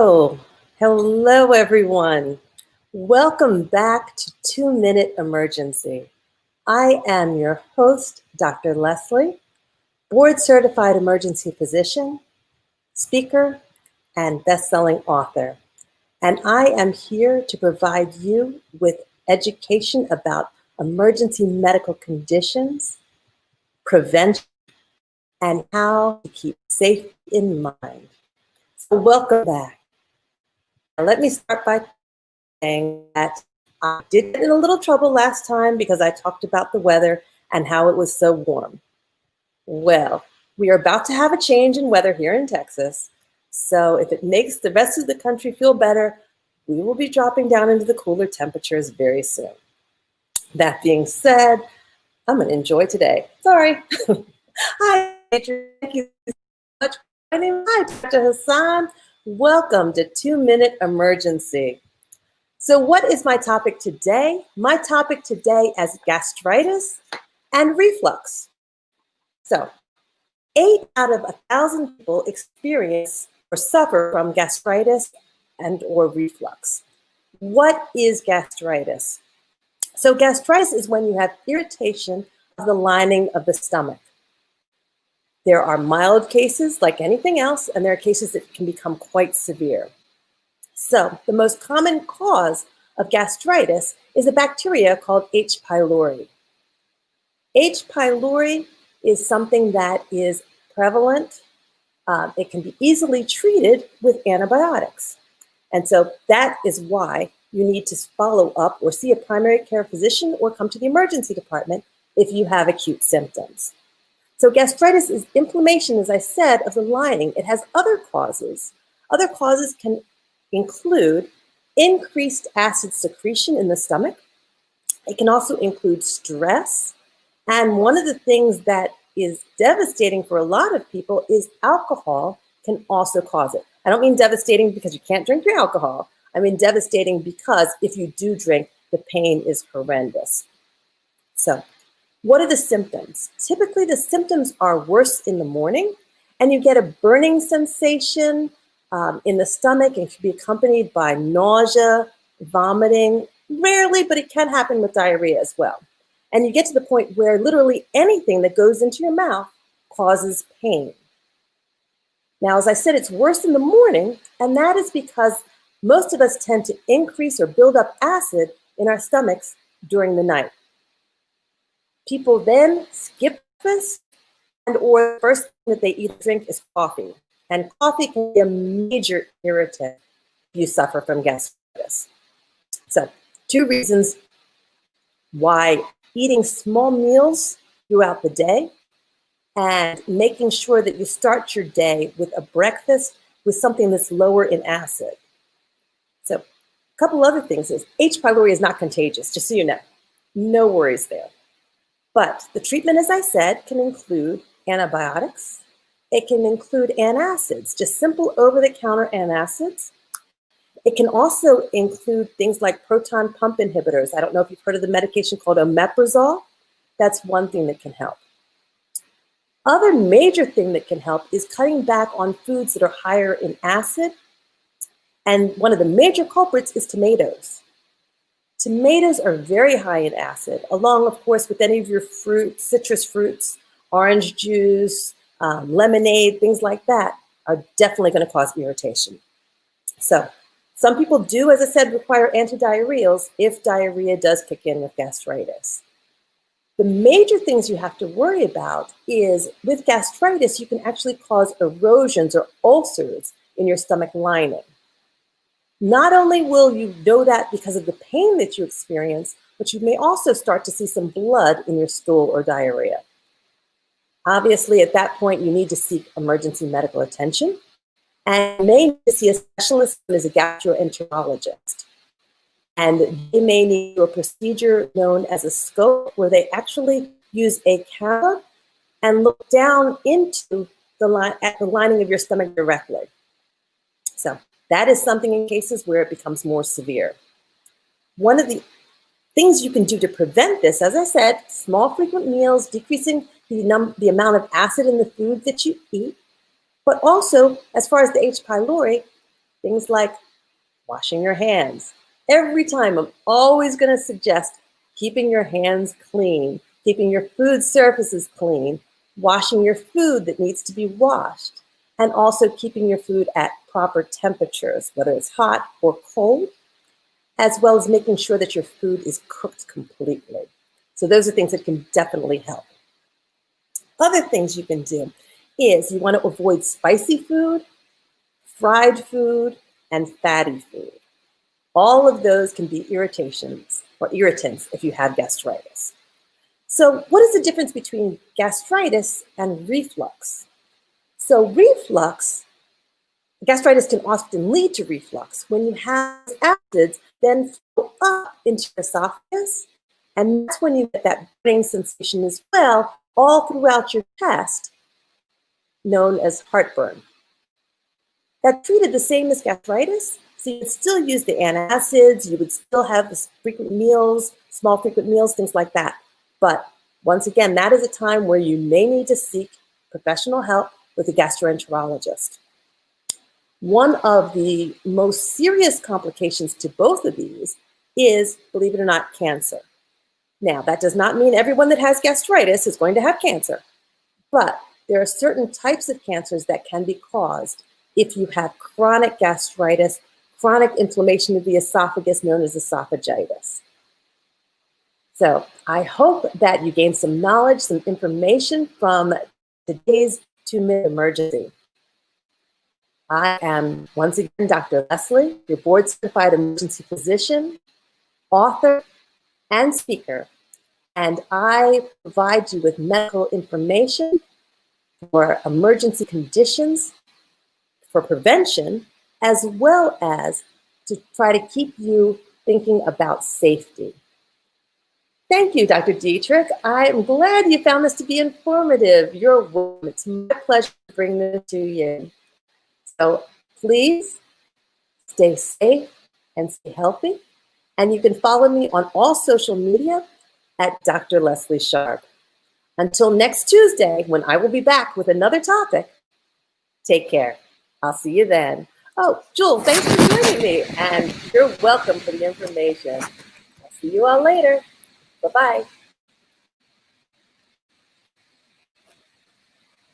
Oh, hello everyone. Welcome back to 2-Minute Emergency. I am your host, Dr. Leslie, board certified emergency physician, speaker, and best-selling author. And I am here to provide you with education about emergency medical conditions, prevention, and how to keep safety in mind. So welcome back. Now, let me start by saying that I did get in a little trouble last time because I talked about the weather and how it was so warm. Well, we are about to have a change in weather here in Texas. So if it makes the rest of the country feel better, we will be dropping down into the cooler temperatures very soon. That being said, I'm going to enjoy today. Sorry. Hi, Adrian. Thank you so much. My name is Dr. Hassan. Welcome to 2-Minute Emergency. So what is my topic today? My topic today is gastritis and reflux. So 8 out of 1,000 people experience or suffer from gastritis and or reflux. What is gastritis? So gastritis is when you have irritation of the lining of the stomach. There are mild cases like anything else, and there are cases that can become quite severe. So the most common cause of gastritis is a bacteria called H. pylori. H. pylori is something that is prevalent. It can be easily treated with antibiotics. And so that is why you need to follow up or see a primary care physician or come to the emergency department if you have acute symptoms. So gastritis is inflammation, as I said, of the lining. It has other causes. Other causes can include increased acid secretion in the stomach. It can also include stress. And one of the things that is devastating for a lot of people is alcohol can also cause it. I don't mean devastating because you can't drink your alcohol. I mean devastating because if you do drink, the pain is horrendous. So what are the symptoms? Typically, the symptoms are worse in the morning, and you get a burning sensation in the stomach, and it can be accompanied by nausea, vomiting, rarely, but it can happen with diarrhea as well. And you get to the point where literally anything that goes into your mouth causes pain. Now, as I said, it's worse in the morning, and that is because most of us tend to increase or build up acid in our stomachs during the night. People then skip breakfast, and or the first thing that they eat or drink is coffee. And coffee can be a major irritant if you suffer from gastritis. So 2 reasons why eating small meals throughout the day and making sure that you start your day with a breakfast with something that's lower in acid. So a couple other things is H. pylori is not contagious, just so you know. No worries there. But the treatment, as I said, can include antibiotics. It can include antacids, just simple over-the-counter antacids. It can also include things like proton pump inhibitors. I don't know if you've heard of the medication called omeprazole. That's one thing that can help. Other major thing that can help is cutting back on foods that are higher in acid. And one of the major culprits is tomatoes. Tomatoes are very high in acid, along, of course, with any of your fruits, citrus fruits, orange juice, lemonade, things like that are definitely going to cause irritation. So some people do, as I said, require anti-diarrheals if diarrhea does kick in with gastritis. The major things you have to worry about is with gastritis, you can actually cause erosions or ulcers in your stomach lining. Not only will you know that because of the pain that you experience, but you may also start to see some blood in your stool or diarrhea. Obviously, at that point, you need to seek emergency medical attention, and you may need to see a specialist who is a gastroenterologist. And they may need a procedure known as a scope, where they actually use a camera and look down into at the lining of your stomach directly. So that is something in cases where it becomes more severe. One of the things you can do to prevent this, as I said, small frequent meals, decreasing the amount of acid in the food that you eat, but also as far as the H. pylori, Things like washing your hands. Every time I'm always going to suggest keeping your hands clean, keeping your food surfaces clean, washing your food that needs to be washed, and also keeping your food at proper temperatures, whether it's hot or cold, as well as making sure that your food is cooked completely. So those are things that can definitely help. Other things you can do is you want to avoid spicy food, fried food, and fatty food. All of those can be irritations or irritants if you have gastritis. So what is the difference between gastritis and reflux? So gastritis can often lead to reflux when you have acids then flow up into your esophagus, and that's when you get that burning sensation as well, all throughout your chest, known as heartburn. That's treated the same as gastritis, so you would still use the antacids, you would still have the frequent meals, small frequent meals, things like that. But once again, that is a time where you may need to seek professional help with a gastroenterologist. One of the most serious complications to both of these is, believe it or not, cancer. Now, that does not mean everyone that has gastritis is going to have cancer, but there are certain types of cancers that can be caused if you have chronic gastritis, chronic inflammation of the esophagus known as esophagitis. So I hope that you gained some knowledge, some information from today's 2-minute emergency. I am, once again, Dr. Leslie, your board-certified emergency physician, author, and speaker, and I provide you with medical information for emergency conditions, for prevention, as well as to try to keep you thinking about safety. Thank you, Dr. Dietrich. I am glad you found this to be informative. You're welcome. It's my pleasure to bring this to you. So please stay safe and stay healthy. And you can follow me on all social media at Dr. Leslie Sharp. Until next Tuesday, when I will be back with another topic, take care. I'll see you then. Oh, Jewel, thanks for joining me. And you're welcome for the information. I'll see you all later. Bye-bye.